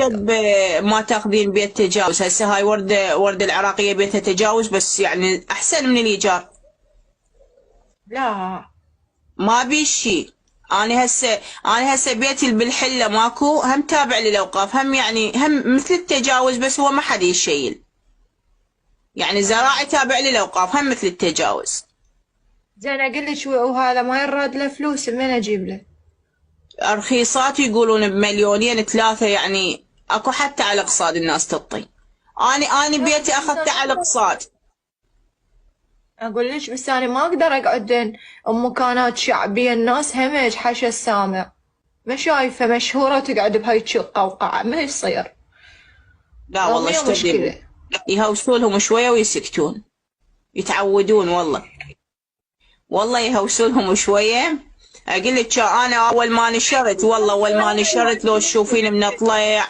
سبب ما تاخذين بيت تجاوز؟ هسه هاي وردة العراقية بيتها تجاوز بس يعني أحسن من الإيجار. لا ما بي شي. أنا هسه بيتي اللي بالحلة ماكو، هم تابع للأوقاف، هم يعني هم مثل التجاوز بس هو ما حد يشيل. يعني زراعي تابع للأوقاف هم مثل التجاوز. زين اقول لك وهذا ما يراد له فلوس من اجيب له؟ رخيصات يقولون بمليونين ثلاثة، يعني اكو حتى على الاقساط الناس تعطي. اني لا بيتي بس اخذته انا على الاقساط. اقول لك بس انا ما اقدر اقعد بمكانات شعبيه، الناس همج حاشا السامع، ما شايفه مشهوره تقعد بهاي القوقعه، ما يصير. لا والله يوميا اشتد، مشكله. يهوسوا لهم شوية ويسكتون، يتعودون والله. والله يهوسوا لهم شوية. اقول لك انا اول ما نشرت، والله اول ما نشرت لو تشوفين من اطلع